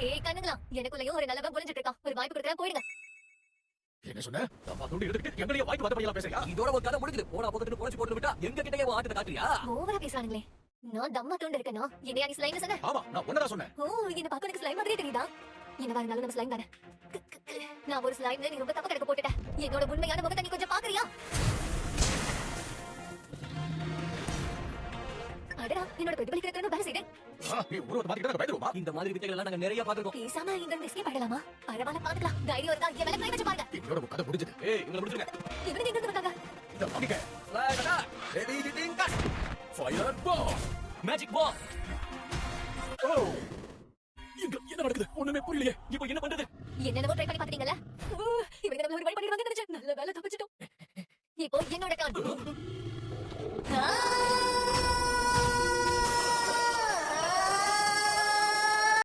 ஏய் கண்ணுங்களா, எனக்குள்ளயும் ஒரு நல்லவன் புரிஞ்சிட்டு இருக்கான். ஒரு வாய்ப்பு கொடுக்கறேன், போயிடுங்க. என்ன சொன்ன? நம்ம துண்டு எடுத்துக்கிட்டு எங்களையே வாய்க்கு வந்தபடியெல்லாம் பேசுறியா? இதோட ஒரு கதை முடிக்குது. போடா போகட்டுன்னு குறைச்சு போட்டு விட்டா எங்க கிட்டயே ஆட்டத்தை காட்டுறியா? ஓவரா பேசுறானுங்களே. நான் தம்மா தூண்டு இருக்கேனா? என்னையா நீ ஸ்லைம்னு சொன்ன? ஆமா, நான் ஒன்னதான் சொன்னேன். ஓ, என்ன பார்க்க எனக்கு ஸ்லைம் மாதிரியே தெரியுதா? என்னவா இருந்தாலும் நம்ம ஸ்லைம் தானே. நான் ஒரு ஸ்லைம்ல நீ ரொம்ப தப்பு கணக்கு போட்டுட்ட. என்னோட உண்மையான முகத்தை நீ கொஞ்சம் பாக்குறியா? அடடா, என்னோட பிரதிபலிக்கிறதுக்கு வேலை செய்தேன். நீ உருவத்தை மாத்திக்கிட்டா பயந்துருமா? இந்த மாதிரி வித்தைகள் எல்லாம் நாங்க நிறைய பாத்துருக்கோம். பேசாம இங்க இருந்து எஸ்கேப் ஆயிடலாமா? பரவாயில்ல, பாத்துக்கலாம். தைரியம் இருந்தா என் மேல கை வச்சு பாருங்க. என்னோட கதை முடிஞ்சது. ஏய், இவங்களை முடிச்சுங்க. இவனுக்கு எங்க இருந்து வந்தாங்க? இந்த வாங்கிக்க. Flag attack. Heavy hitting cut. Fire ball. Magic ball. ஓ! இங்க என்ன நடக்குது? ஒண்ணுமே புரியலையே. இப்போ என்ன பண்றது? என்னென்னவோ ட்ரை பண்ணி பாத்தீங்கல்ல? இவனுக்கு நம்மள ஒரு வழி பண்ணிடுவாங்கன்னு நினைச்சேன். நல்ல வேலை தப்பிச்சிட்டோம். இப்போ என்னோட கான்.